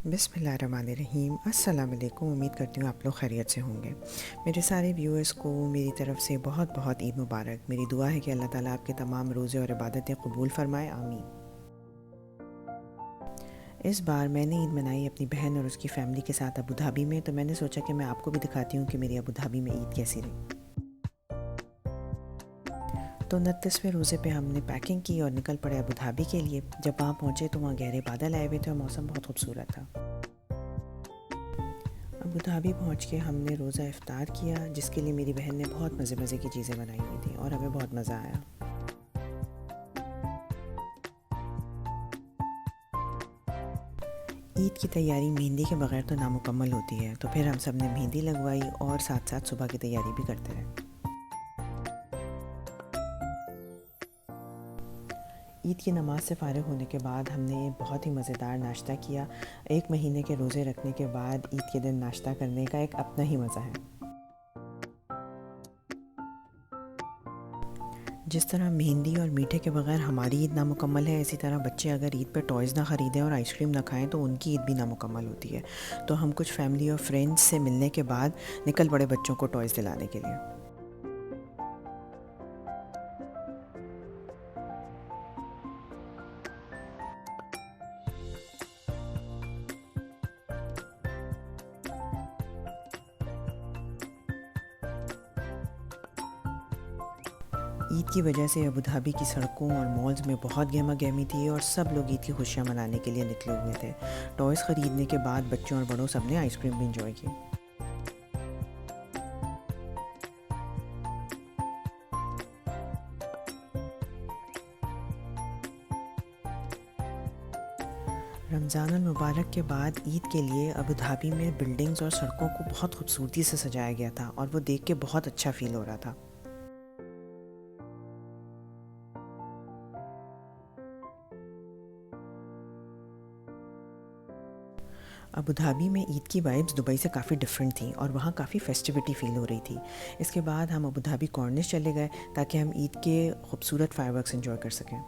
बिस्मिल्लाहिर्रहमानिर्रहीम। अस्सलाम वालेकुम। उम्मीद करती हूँ आप लोग खैरियत से होंगे। मेरे सारे व्यूअर्स को मेरी तरफ़ से बहुत बहुत ईद मुबारक। मेरी दुआ है कि अल्लाह ताला आपके तमाम रोज़े और इबादतें कबूल फ़रमाए, आमीन। इस बार मैंने ईद मनाई अपनी बहन और उसकी फ़ैमिली के साथ अबू धाबी में, तो मैंने सोचा कि मैं आपको भी दिखाती हूँ कि मेरी अबू धाबी में ईद कैसी रही। तो 29वें रोज़े पे हमने पैकिंग की और निकल पड़े अबू धाबी के लिए। जब वहाँ पहुँचे तो वहाँ गहरे बादल आए हुए थे और मौसम बहुत खूबसूरत था। अबू धाबी पहुँच के हमने रोज़ा इफ़्तार किया, जिसके लिए मेरी बहन ने बहुत मज़े मज़े की चीज़ें बनाई हुई थी और हमें बहुत मज़ा आया। ईद की तैयारी मेहंदी के बगैर तो नामुकम्मल होती है, तो फिर हम सब ने मेहंदी लगवाई और साथ साथ सुबह की तैयारी भी करते रहे। ईद की नमाज़ से फ़ारिग होने के बाद हमने बहुत ही मज़ेदार नाश्ता किया। 1 महीने के रोज़े रखने के बाद ईद के दिन नाश्ता करने का एक अपना ही मज़ा है। जिस तरह मेहंदी और मीठे के बगैर हमारी ईद नामुकम्मल है, इसी तरह बच्चे अगर ईद पे टॉयज़ ना ख़रीदें और आइसक्रीम ना खाएं तो उनकी ईद भी नामुकम्मल होती है। तो हम कुछ फैमिली और फ्रेंड्स से मिलने के बाद निकल पड़े बच्चों को टॉयज़ दिलाने के लिए। ईद की वजह से अबू धाबी की सड़कों और मॉल्स में बहुत गहमा गहमी थी और सब लोग ईद की खुशियाँ मनाने के लिए निकले हुए थे। टॉयज़ ख़रीदने के बाद बच्चों और बड़ों सब ने आइसक्रीम भी इंजॉय की। रमज़ान मुबारक के बाद ईद के लिए अबू धाबी में बिल्डिंग्स और सड़कों को बहुत खूबसूरती से सजाया गया था और वो देख के बहुत अच्छा फ़ील हो रहा था। अबू धाबी में ईद की वाइब्स दुबई से काफ़ी डिफरेंट थी और वहाँ काफ़ी फेस्टिविटी फ़ील हो रही थी। इसके बाद हम अबू धाबी कॉर्निश चले गए ताकि हम ईद के खूबसूरत फायरवर्क्स एंजॉय कर सकें।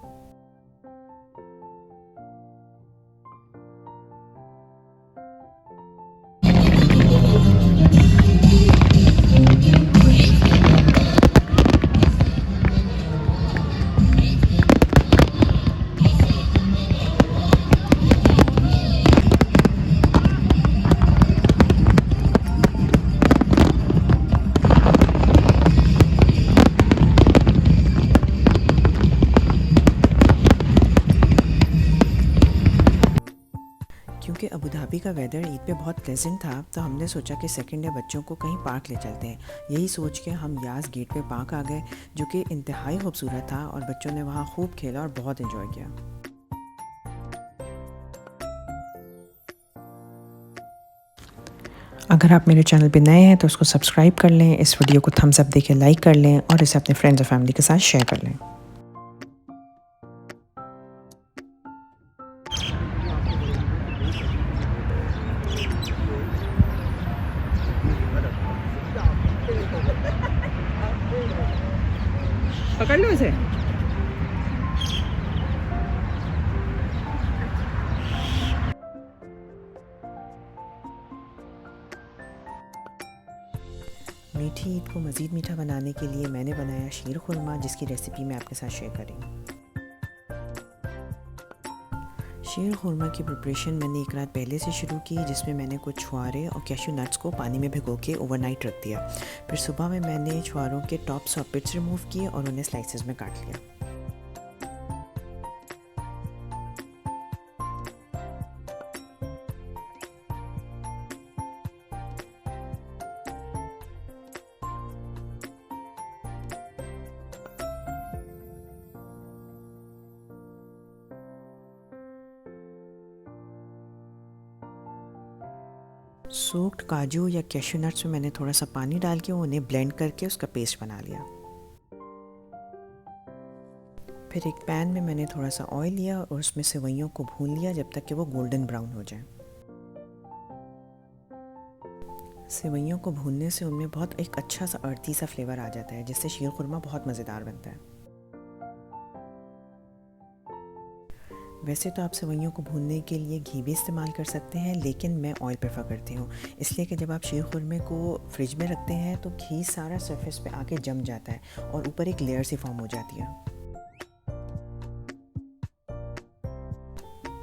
क्योंकि अबू धाबी का वेदर ईद पे बहुत प्लेजेंट था, तो हमने सोचा कि सेकंड डे बच्चों को कहीं पार्क ले चलते हैं। यही सोच के हम यास गेट पे पार्क आ गए, जो कि इंतहाई खूबसूरत था और बच्चों ने वहाँ खूब खेला और बहुत इन्जॉय किया। अगर आप मेरे चैनल पे नए हैं तो उसको सब्सक्राइब कर लें, इस वीडियो को थम्स अप देके लाइक कर लें और इसे अपने फ्रेंड्स और फैमिली के साथ शेयर कर लें। पकड़ लो इसे। मीठी ईद को मज़ीद मीठा बनाने के लिए मैंने बनाया शीर खुरमा, जिसकी रेसिपी मैं आपके साथ शेयर करूँगी। शीर खुरमा की प्रिपरेशन मैंने एक रात पहले से शुरू की, जिसमें मैंने कुछ छुआरे और कैश्यू नट्स को पानी में भिगो के ओवरनाइट रख दिया। फिर सुबह में मैंने छुआरों के टॉप्स और पिट्स रिमूव किए और उन्हें स्लाइसेस में काट लिया। सोक्ड काजू या कैश्यू नट्स में मैंने थोड़ा सा पानी डाल के उन्हें ब्लेंड करके उसका पेस्ट बना लिया। फिर एक पैन में मैंने थोड़ा सा ऑयल लिया और उसमें सेवइयों को भून लिया जब तक कि वो गोल्डन ब्राउन हो जाए। सेवइयों को भूनने से उनमें बहुत एक अच्छा सा अर्थी सा फ्लेवर आ जाता है, जिससे शीर खुरमा बहुत मज़ेदार बनता है। वैसे तो आप सेवइयों को भूनने के लिए घी भी इस्तेमाल कर सकते हैं, लेकिन मैं ऑयल प्रेफर करती हूँ, इसलिए कि जब आप शीर खुरमे को फ्रिज में रखते हैं तो घी सारा सरफेस पे आके जम जाता है और ऊपर एक लेयर सी फॉर्म हो जाती है।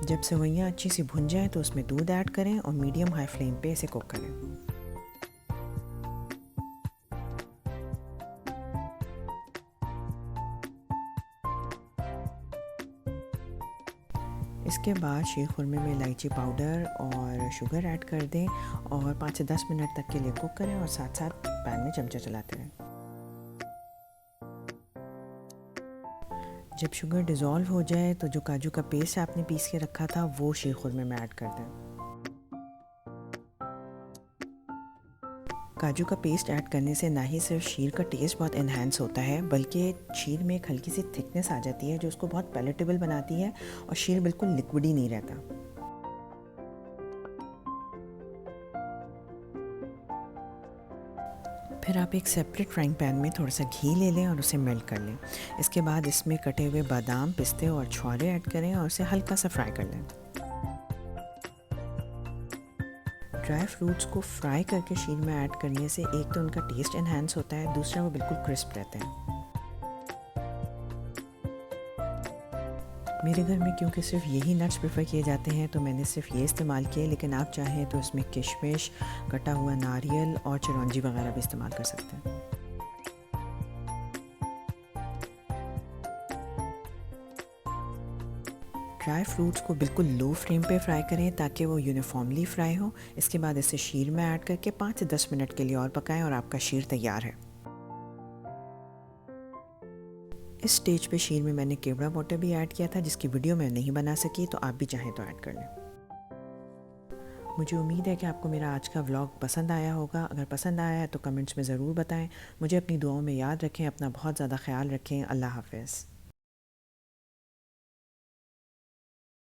जब सेवइयाँ अच्छी सी भुन जाएँ तो उसमें दूध ऐड करें और मीडियम हाई फ्लेम पे इसे कुक करें। इसके बाद शीर खुरमे में इलायची पाउडर और शुगर ऐड कर दें और 5 से 10 मिनट तक के लिए कुक करें और साथ साथ पैन में चमचा चलाते रहें। जब शुगर डिज़ोल्व हो जाए तो जो काजू का पेस्ट आपने पीस के रखा था वो शीर खुरमे में ऐड कर दें। काजू का पेस्ट ऐड करने से ना ही सिर्फ शीर का टेस्ट बहुत इन्हेंस होता है, बल्कि शीर में एक हल्की सी थिकनेस आ जाती है जो उसको बहुत पैलेटेबल बनाती है और शीर बिल्कुल लिक्विडी नहीं रहता। फिर आप एक सेपरेट फ्राइंग पैन में थोड़ा सा घी ले लें और उसे मेल्ट कर लें। इसके बाद इसमें कटे हुए बादाम, पिस्ते और छुहारे ऐड करें और उसे हल्का सा फ्राई कर लें। ड्राई फ्रूट्स को फ्राई करके शीर में ऐड करने से एक तो उनका टेस्ट एनहांस होता है, दूसरा वो बिल्कुल क्रिस्प रहते हैं। मेरे घर में क्योंकि सिर्फ यही नट्स प्रेफर किए जाते हैं तो मैंने सिर्फ ये इस्तेमाल किए, लेकिन आप चाहें तो इसमें किशमिश, कटा हुआ नारियल और चिरौंजी वगैरह भी इस्तेमाल कर सकते हैं। ड्राई फ्रूट्स को बिल्कुल लो फ्लेम पे फ्राई करें ताकि वो यूनिफॉर्मली फ्राई हो। इसके बाद इसे शीर में ऐड करके 5 से 10 मिनट के लिए और पकाएं और आपका शीर तैयार है। इस स्टेज पे शीर में मैंने केवड़ा वाटर भी ऐड किया था, जिसकी वीडियो मैं नहीं बना सकी, तो आप भी चाहें तो ऐड कर लें। मुझे उम्मीद है कि आपको मेरा आज का व्लॉग पसंद आया होगा। अगर पसंद आया है तो कमेंट्स में ज़रूर बताएं। मुझे अपनी दुआओं में याद रखें, अपना बहुत ज़्यादा ख्याल रखें। अल्लाह हाफ़िज़।